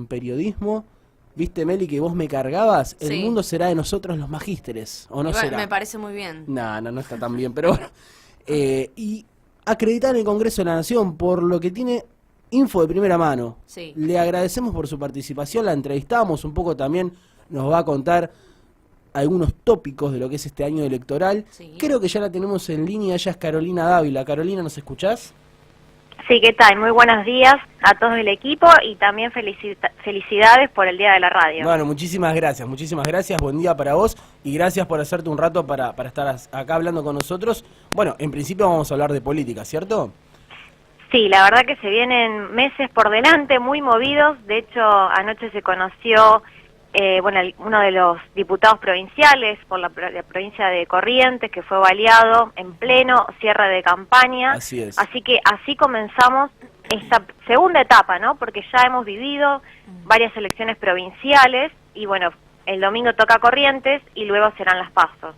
en periodismo, viste, Meli, que vos me cargabas, el Sí. mundo será de nosotros los magísteres, ¿o no Igual, será? me parece muy bien. No está tan bien, pero bueno. Y acreditar en el Congreso de la Nación, por lo que tiene info de primera mano. Sí. Le agradecemos por su participación, la entrevistamos un poco también, nos va a contar algunos tópicos de lo que es este año electoral. Sí. Creo que ya la tenemos en línea, ella es Carolina Dávila. Carolina, ¿nos escuchás? Sí, ¿qué tal? Muy buenos días a todo el equipo y también felicidades por el Día de la Radio. Bueno, muchísimas gracias, buen día para vos y gracias por hacerte un rato para estar acá hablando con nosotros. Bueno, en principio vamos a hablar de política, ¿cierto? Sí, la verdad que se vienen meses por delante muy movidos. De hecho, anoche se conoció uno de los diputados provinciales por la provincia de Corrientes, que fue baleado en pleno cierre de campaña. Así es. Así que así comenzamos esta segunda etapa, ¿no? Porque ya hemos vivido varias elecciones provinciales y bueno, el domingo toca Corrientes y luego serán las PASO.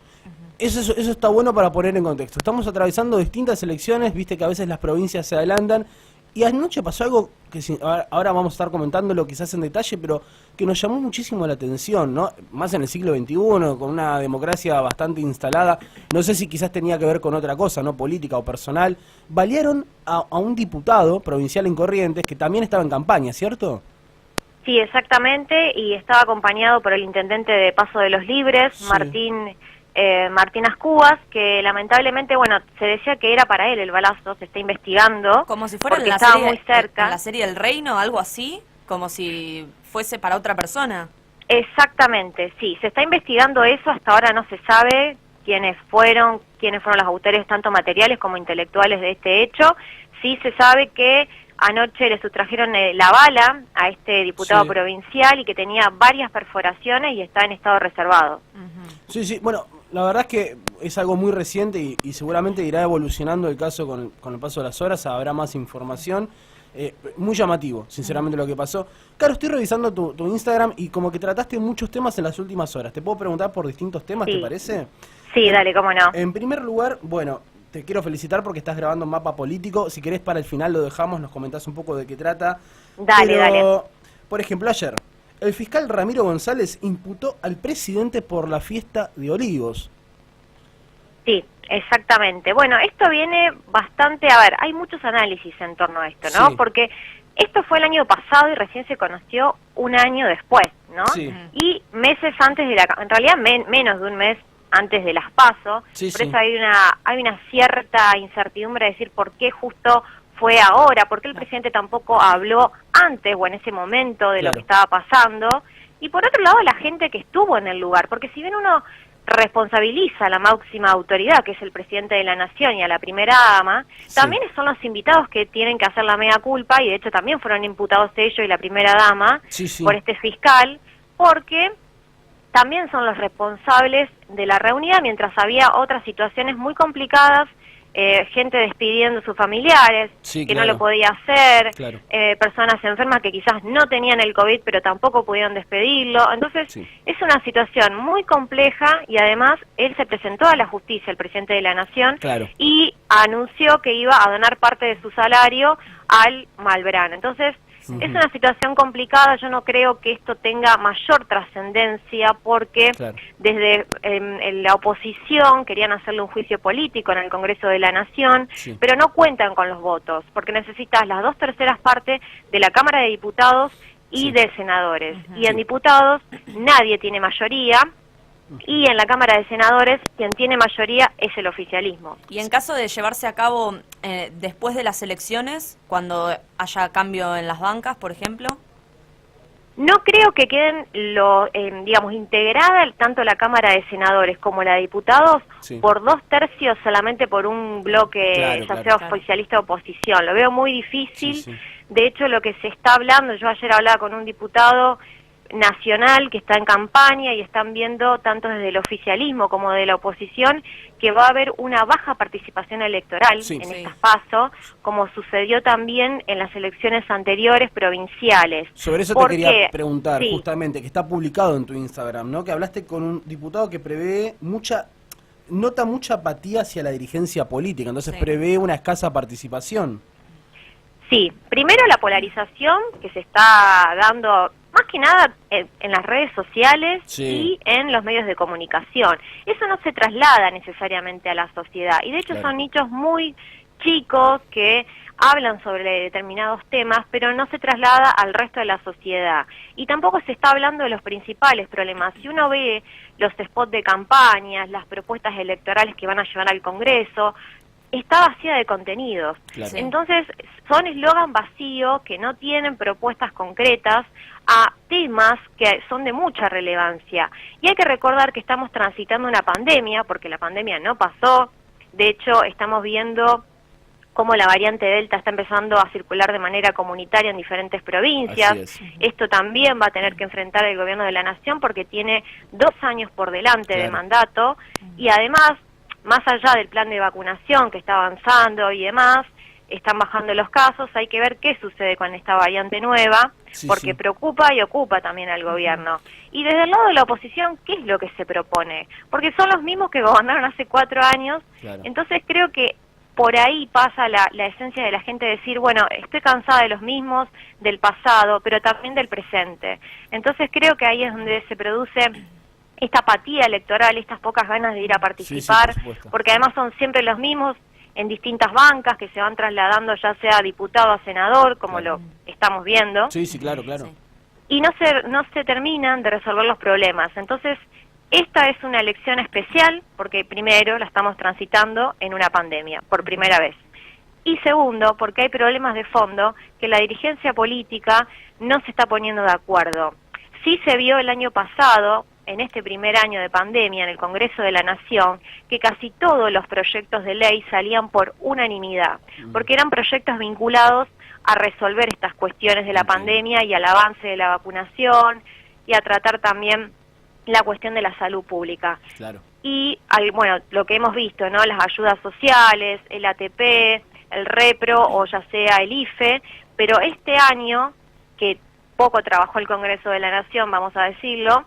Eso está bueno para poner en contexto. Estamos atravesando distintas elecciones, viste que a veces las provincias se adelantan. Y anoche pasó algo que ahora vamos a estar comentándolo quizás en detalle, pero que nos llamó muchísimo la atención, ¿no? Más en el siglo XXI, con una democracia bastante instalada. No sé si quizás tenía que ver con otra cosa, ¿no? Política o personal. Balearon a un diputado provincial en Corrientes que también estaba en campaña, ¿cierto? Sí, exactamente, y estaba acompañado por el intendente de Paso de los Libres, Sí. Martín Ascúas, que lamentablemente, bueno, se decía que era para él el balazo, se está investigando, Como si fuera porque en la estaba serie, muy cerca. en la serie El Reino, algo así, como si fuese para otra persona. Exactamente, sí, se está investigando eso, hasta ahora no se sabe quiénes fueron los autores tanto materiales como intelectuales de este hecho. Sí se sabe que anoche le sustrajeron la bala a este diputado Sí. provincial y que tenía varias perforaciones y está en estado reservado. Sí, bueno, la verdad es que es algo muy reciente y seguramente irá evolucionando el caso con el paso de las horas, habrá más información. Muy llamativo, sinceramente, lo que pasó. Claro, estoy revisando tu Instagram y como que trataste muchos temas en las últimas horas. ¿Te puedo preguntar por distintos temas, Sí. te parece? Sí, dale, cómo no. En primer lugar, bueno, te quiero felicitar porque estás grabando un mapa político. Si querés para el final lo dejamos, nos comentás un poco de qué trata. Dale, dale. Por ejemplo, ayer, el fiscal Ramiro González imputó al presidente por la fiesta de Olivos. Sí, exactamente. Bueno, esto viene bastante, a ver, hay muchos análisis en torno a esto, ¿no? Sí. Porque esto fue el año pasado y recién se conoció un año después, ¿no? Sí. Y meses antes de en realidad menos de un mes antes de las PASO, Sí, por sí. eso hay una cierta incertidumbre de decir por qué justo fue ahora, por qué el presidente tampoco habló antes o en ese momento de lo Claro. que estaba pasando, y por otro lado la gente que estuvo en el lugar, porque si bien uno responsabiliza a la máxima autoridad, que es el presidente de la nación, y a la primera dama, Sí. también son los invitados que tienen que hacer la mea culpa, y de hecho también fueron imputados ellos y la primera dama Sí, sí. por este fiscal, porque también son los responsables de la reunión, mientras había otras situaciones muy complicadas, gente despidiendo a sus familiares, Sí, que claro. no lo podía hacer, Claro. personas enfermas que quizás no tenían el COVID, pero tampoco pudieron despedirlo. Entonces, Sí. es una situación muy compleja y además él se presentó a la justicia, el presidente de la Nación, Claro. y anunció que iba a donar parte de su salario al Malbrán. Entonces, es una situación complicada, yo no creo que esto tenga mayor trascendencia porque Claro. desde en la oposición querían hacerle un juicio político en el Congreso de la Nación, Sí. pero no cuentan con los votos, porque necesitas las 2/3 partes de la Cámara de Diputados y Sí. de senadores. Y en diputados nadie tiene mayoría, y en la Cámara de Senadores quien tiene mayoría es el oficialismo. Y en caso de llevarse a cabo después de las elecciones, cuando haya cambio en las bancas, por ejemplo. No creo que queden, digamos, integrada tanto la Cámara de Senadores como la de Diputados Sí. por 2/3 solamente por un bloque, Claro, ya claro. sea Claro. oficialista o oposición. Lo veo muy difícil. Sí, sí. De hecho, lo que se está hablando, yo ayer hablaba con un diputado nacional que está en campaña y están viendo tanto desde el oficialismo como de la oposición que va a haber una baja participación electoral Sí. en Sí. estas PASO, como sucedió también en las elecciones anteriores provinciales. Sobre eso te Porque, quería preguntar, sí, justamente, que está publicado en tu Instagram, ¿no? Que hablaste con un diputado que nota mucha apatía hacia la dirigencia política, entonces Sí. prevé una escasa participación. Sí, primero la polarización que se está dando más que nada en las redes sociales y en los medios de comunicación. Eso no se traslada necesariamente a la sociedad y de hecho son nichos muy chicos que hablan sobre determinados temas, pero no se traslada al resto de la sociedad. Y tampoco se está hablando de los principales problemas. Si uno ve los spots de campañas, las propuestas electorales que van a llevar al Congreso, está vacía de contenidos. Entonces, son eslogan vacíos que no tienen propuestas concretas a temas que son de mucha relevancia. Y hay que recordar que estamos transitando una pandemia, porque la pandemia no pasó. De hecho, estamos viendo cómo la variante Delta está empezando a circular de manera comunitaria en diferentes provincias. Esto también va a tener que enfrentar el gobierno de la Nación porque tiene 2 años por delante de mandato y además, más allá del plan de vacunación que está avanzando y demás, están bajando los casos, hay que ver qué sucede con esta variante nueva, porque preocupa y ocupa también al gobierno. Y desde el lado de la oposición, ¿qué es lo que se propone? Porque son los mismos que gobernaron hace 4 años, entonces creo que por ahí pasa la esencia de la gente decir, bueno, estoy cansada de los mismos, del pasado, pero también del presente. Entonces creo que ahí es donde se produce esta apatía electoral, estas pocas ganas de ir a participar, porque además son siempre los mismos en distintas bancas que se van trasladando ya sea diputado a senador, como lo estamos viendo. Claro. Y no se terminan de resolver los problemas. Entonces, esta es una elección especial porque primero la estamos transitando en una pandemia, por primera vez. Y segundo, porque hay problemas de fondo que la dirigencia política no se está poniendo de acuerdo. Sí se vio el año pasado, en este primer año de pandemia, en el Congreso de la Nación, que casi todos los proyectos de ley salían por unanimidad, porque eran proyectos vinculados a resolver estas cuestiones de la pandemia y al avance de la vacunación y a tratar también la cuestión de la salud pública. Y, bueno, lo que hemos visto, ¿no? Las ayudas sociales, el ATP, el REPRO o ya sea el IFE, pero este año, que poco trabajó el Congreso de la Nación, vamos a decirlo,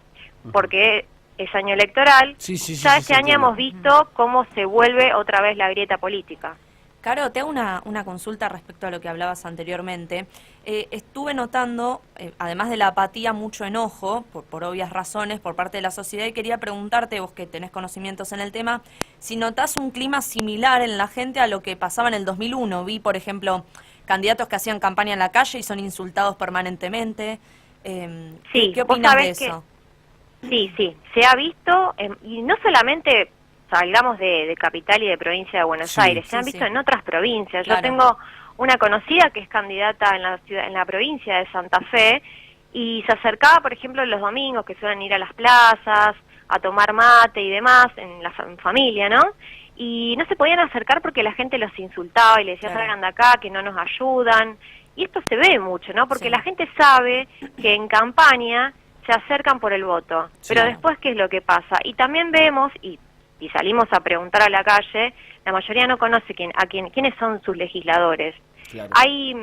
porque es año electoral, ya este año hemos visto cómo se vuelve otra vez la grieta política. Caro, te hago una consulta respecto a lo que hablabas anteriormente. Estuve notando, además de la apatía, mucho enojo, por obvias razones, por parte de la sociedad, y quería preguntarte, vos que tenés conocimientos en el tema, si notás un clima similar en la gente a lo que pasaba en el 2001. Vi, por ejemplo, candidatos que hacían campaña en la calle y son insultados permanentemente. ¿Qué opinás de eso? Sí, se ha visto, y no solamente salgamos de capital y de provincia de Buenos Aires, se han visto en otras provincias. Yo tengo una conocida que es candidata en la provincia de Santa Fe y se acercaba, por ejemplo, los domingos que suelen ir a las plazas, a tomar mate y demás, en la familia, ¿no? Y no se podían acercar porque la gente los insultaba y les decía, salgan de acá, que no nos ayudan. Y esto se ve mucho, ¿no? Porque la gente sabe que en campaña se acercan por el voto, pero después, ¿qué es lo que pasa? Y también vemos, y salimos a preguntar a la calle, la mayoría no conoce quiénes son sus legisladores. Hay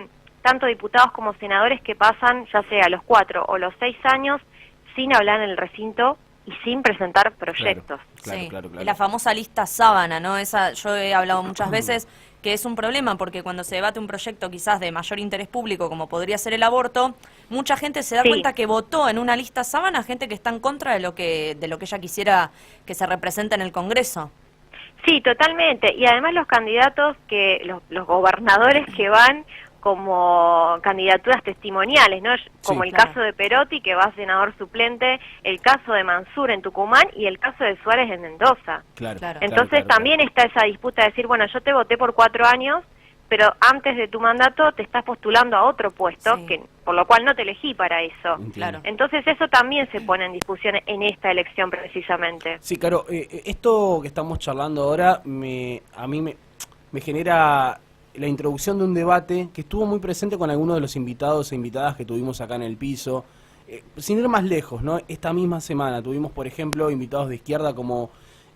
tanto diputados como senadores que pasan, ya sea los 4 o los 6 años, sin hablar en el recinto y sin presentar proyectos. Claro. La famosa lista sábana, ¿no? Esa yo he hablado muchas veces que es un problema porque cuando se debate un proyecto quizás de mayor interés público como podría ser el aborto, mucha gente se da cuenta que votó en una lista sábana gente que está en contra de lo que ella quisiera que se represente en el Congreso. Sí, totalmente. Y además los candidatos, los gobernadores que van como candidaturas testimoniales, ¿no? Como el caso de Perotti, que va a senador suplente, el caso de Mansur en Tucumán y el caso de Suárez en Mendoza. Entonces también está esa disputa de decir, bueno, yo te voté por 4 años, pero antes de tu mandato te estás postulando a otro puesto, que por lo cual no te elegí para eso. Entonces eso también se pone en discusión en esta elección precisamente. Sí, Caro, esto que estamos charlando ahora a mí me genera la introducción de un debate que estuvo muy presente con algunos de los invitados e invitadas que tuvimos acá en el piso. Sin ir más lejos, ¿no? Esta misma semana tuvimos, por ejemplo, invitados de izquierda como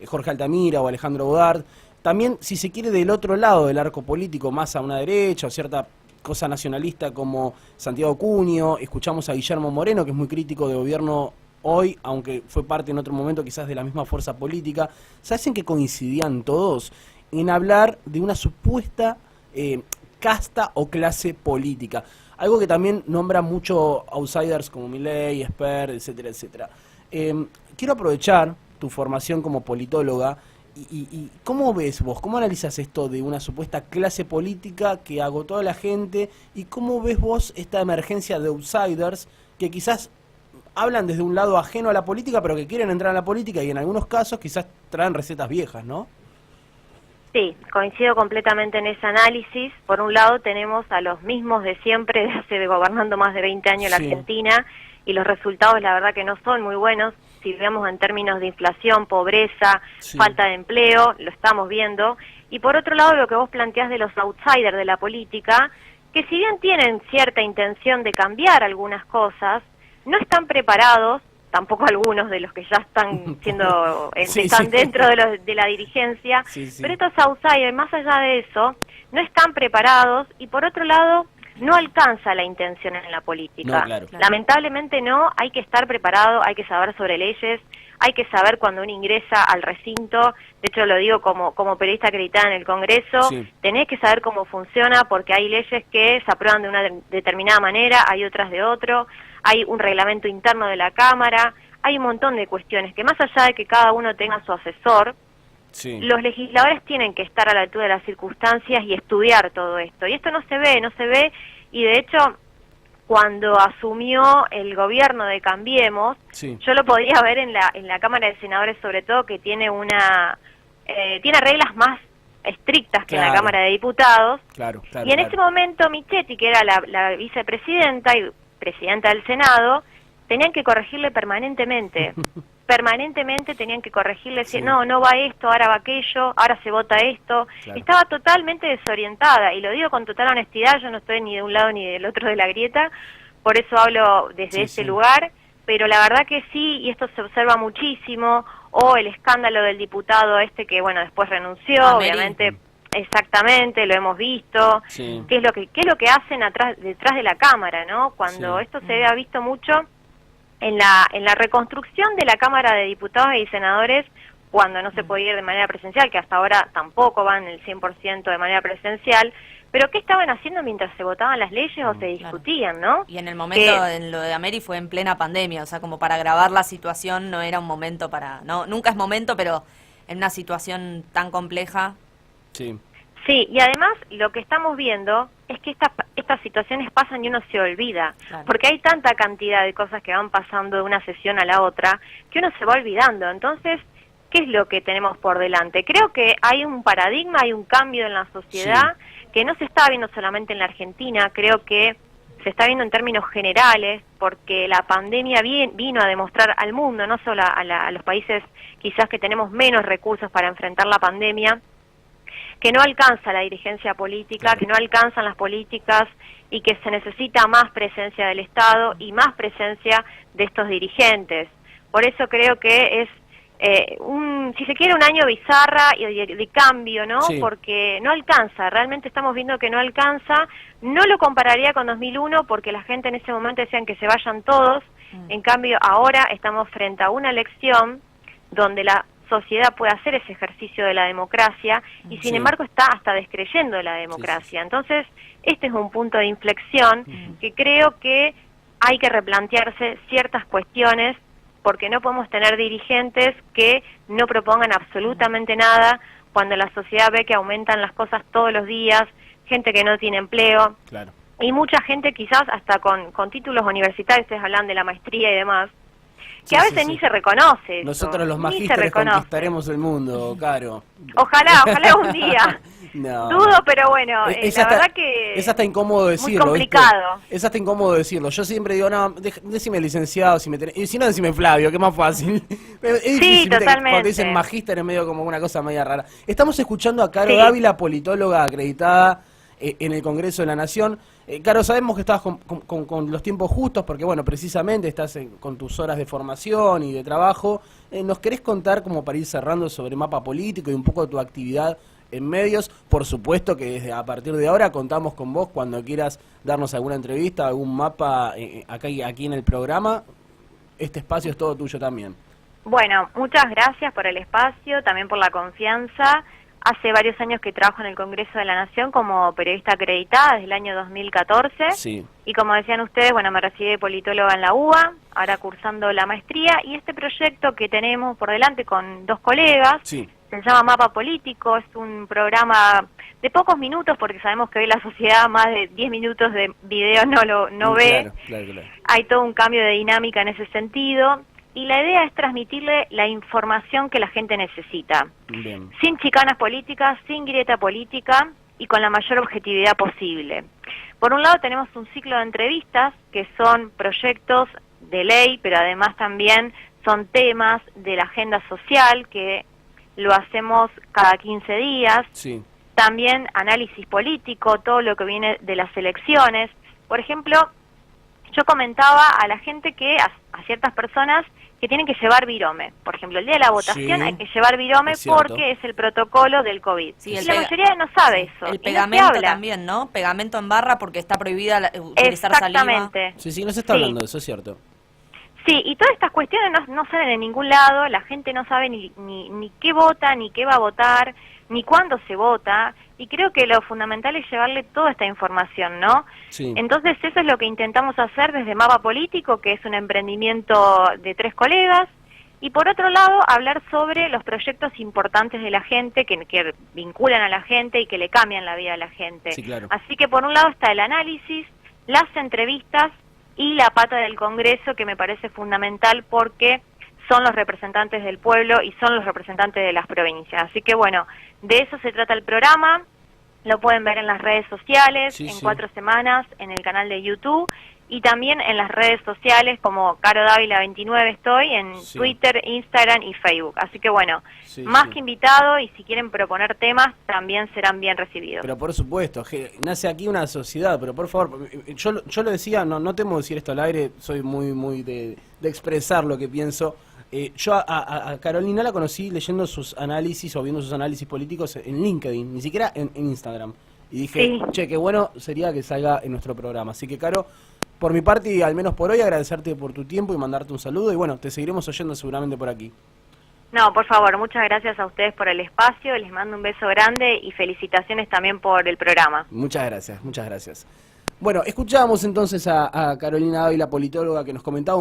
Jorge Altamira o Alejandro Bodart. También, si se quiere, del otro lado del arco político, más a una derecha o cierta cosa nacionalista como Santiago Cuño. Escuchamos a Guillermo Moreno, que es muy crítico de gobierno hoy, aunque fue parte en otro momento quizás de la misma fuerza política. ¿Sabes en qué coincidían todos? En hablar de una supuesta casta o clase política. Algo que también nombra mucho outsiders como Milei, Esper, etcétera, etcétera. Quiero aprovechar tu formación como politóloga y ¿cómo ves vos? ¿Cómo analizas esto de una supuesta clase política que agotó a la gente? ¿Y cómo ves vos esta emergencia de outsiders que quizás hablan desde un lado ajeno a la política, pero que quieren entrar a la política y en algunos casos quizás traen recetas viejas, ¿no? Sí, coincido completamente en ese análisis. Por un lado tenemos a los mismos de siempre, gobernando más de 20 años la Argentina, y los resultados la verdad que no son muy buenos. Si vemos en términos de inflación, pobreza, falta de empleo, lo estamos viendo. Y por otro lado, lo que vos planteás de los outsiders de la política, que si bien tienen cierta intención de cambiar algunas cosas, no están preparados, tampoco algunos de los que ya están siendo, están dentro de la dirigencia, pero estos outsiders, más allá de eso, no están preparados y por otro lado, no alcanza la intención en la política. Lamentablemente no, hay que estar preparado, hay que saber sobre leyes, hay que saber cuando uno ingresa al recinto, de hecho lo digo como periodista acreditada en el Congreso, tenés que saber cómo funciona porque hay leyes que se aprueban de una determinada manera, hay otras de otro, hay un reglamento interno de la Cámara, hay un montón de cuestiones que más allá de que cada uno tenga su asesor, los legisladores tienen que estar a la altura de las circunstancias y estudiar todo esto. Y esto no se ve, y de hecho, cuando asumió el gobierno de Cambiemos, yo lo podría ver en la Cámara de Senadores, sobre todo, que tiene tiene reglas más estrictas que en la Cámara de Diputados. Y en ese momento Michetti, que era la vicepresidenta y presidenta del Senado, tenían que corregirle permanentemente. Permanentemente tenían que corregirle, decir, no va esto, ahora va aquello, ahora se vota esto. Estaba totalmente desorientada, y lo digo con total honestidad, yo no estoy ni de un lado ni del otro de la grieta, por eso hablo desde este lugar, pero la verdad que sí, y esto se observa muchísimo, o el escándalo del diputado que, bueno, después renunció, obviamente, exactamente, lo hemos visto, qué es lo que hacen detrás de la Cámara, ¿no? Cuando esto se ha visto mucho en la reconstrucción de la Cámara de Diputados y Senadores, cuando no se podía ir de manera presencial, que hasta ahora tampoco van el 100% de manera presencial, pero ¿qué estaban haciendo mientras se votaban las leyes o se discutían, no? Y en el momento, en lo de Ameri fue en plena pandemia, o sea, como para agravar la situación no era un momento nunca es momento, pero en una situación tan compleja. Sí, y además lo que estamos viendo es que estas situaciones pasan y uno se olvida, porque hay tanta cantidad de cosas que van pasando de una sesión a la otra que uno se va olvidando. Entonces, ¿qué es lo que tenemos por delante? Creo que hay un paradigma, hay un cambio en la sociedad que no se está viendo solamente en la Argentina, creo que se está viendo en términos generales, porque la pandemia vino a demostrar al mundo, no solo a los países quizás que tenemos menos recursos para enfrentar la pandemia, que no alcanza la dirigencia política, que no alcanzan las políticas y que se necesita más presencia del Estado y más presencia de estos dirigentes. Por eso creo que es si se quiere, un año bizarra y de cambio, ¿no? Porque no alcanza, realmente estamos viendo que no alcanza. No lo compararía con 2001 porque la gente en ese momento decían que se vayan todos. En cambio, ahora estamos frente a una elección donde la sociedad puede hacer ese ejercicio de la democracia y sin embargo está hasta descreyendo de la democracia. Entonces, este es un punto de inflexión que creo que hay que replantearse ciertas cuestiones, porque no podemos tener dirigentes que no propongan absolutamente nada cuando la sociedad ve que aumentan las cosas todos los días, gente que no tiene empleo, y mucha gente quizás hasta con títulos universitarios, ustedes hablan de la maestría y demás, que a veces ni se reconoce. Nosotros los magísteres conquistaremos el mundo, Caro. Ojalá un día. Dudo, pero bueno, la verdad que es hasta incómodo decirlo. Muy complicado. Es hasta incómodo decirlo. Yo siempre digo, no, decime licenciado, y si no, decime Flavio, que es más fácil. Es difícil, totalmente. Cuando dicen magíster es medio como una cosa media rara. Estamos escuchando a Caro Dávila, politóloga acreditada en el Congreso de la Nación. Caro, sabemos que estabas con los tiempos justos, porque bueno, precisamente estás con tus horas de formación y de trabajo. ¿Nos querés contar, como para ir cerrando, sobre Mapa Político y un poco tu actividad en medios? Por supuesto que a partir de ahora contamos con vos cuando quieras darnos alguna entrevista, algún mapa aquí en el programa. Este espacio es todo tuyo también. Bueno, muchas gracias por el espacio, también por la confianza. Hace varios años que trabajo en el Congreso de la Nación como periodista acreditada desde el año 2014. Sí. Y como decían ustedes, bueno, me recibí de politóloga en la UBA, ahora cursando la maestría. Y este proyecto que tenemos por delante con 2 colegas, Sí. se llama Mapa Político, es un programa de pocos minutos, porque sabemos que hoy la sociedad más de 10 minutos de video no ve. Claro, claro. Hay todo un cambio de dinámica en ese sentido. Y la idea es transmitirle la información que la gente necesita, Bien. sin chicanas políticas, sin grieta política y con la mayor objetividad posible. Por un lado tenemos un ciclo de entrevistas que son proyectos de ley, pero además también son temas de la agenda social que lo hacemos cada 15 días. Sí. También análisis político, todo lo que viene de las elecciones. Por ejemplo, yo comentaba a la gente que, a ciertas personas, que tienen que llevar virome. Por ejemplo, el día de la votación Sí, hay que llevar virome es cierto. porque es el protocolo del COVID. Sí, y la mayoría no sabe eso. y El no se pegamento habla. también, ¿no? Pegamento en barra porque está prohibida utilizar saliva. Exactamente. Sí, no se está hablando de eso, es cierto. Sí, y todas estas cuestiones no salen en ningún lado, la gente no sabe ni qué vota, ni qué va a votar, ni cuándo se vota, y creo que lo fundamental es llevarle toda esta información, ¿no? Sí. Entonces eso es lo que intentamos hacer desde Mapa Político, que es un emprendimiento de 3 colegas, y por otro lado hablar sobre los proyectos importantes de la gente, que vinculan a la gente y que le cambian la vida a la gente. Sí, claro. Así que por un lado está el análisis, las entrevistas, y la pata del Congreso, que me parece fundamental porque son los representantes del pueblo y son los representantes de las provincias. Así que bueno, de eso se trata el programa, lo pueden ver en las redes sociales, Sí, en sí. 4 semanas, en el canal de YouTube, y también en las redes sociales como Caro Dávila 29 estoy, en Sí. Twitter, Instagram y Facebook. Así que bueno, Sí, más sí. que invitado, y si quieren proponer temas, también serán bien recibidos. Pero por supuesto, nace aquí una sociedad, pero por favor, yo lo decía, no temo decir esto al aire, soy muy de expresar lo que pienso. Yo a Carolina la conocí leyendo sus análisis o viendo sus análisis políticos en LinkedIn, ni siquiera en Instagram. Y dije, Sí. che, qué bueno sería que salga en nuestro programa. Así que, Caro, por mi parte, y al menos por hoy, agradecerte por tu tiempo y mandarte un saludo. Y bueno, te seguiremos oyendo seguramente por aquí. No, por favor, muchas gracias a ustedes por el espacio, les mando un beso grande y felicitaciones también por el programa. Muchas gracias, muchas gracias. Bueno, escuchábamos entonces a Carolina Dávila, politóloga, que nos comentaba un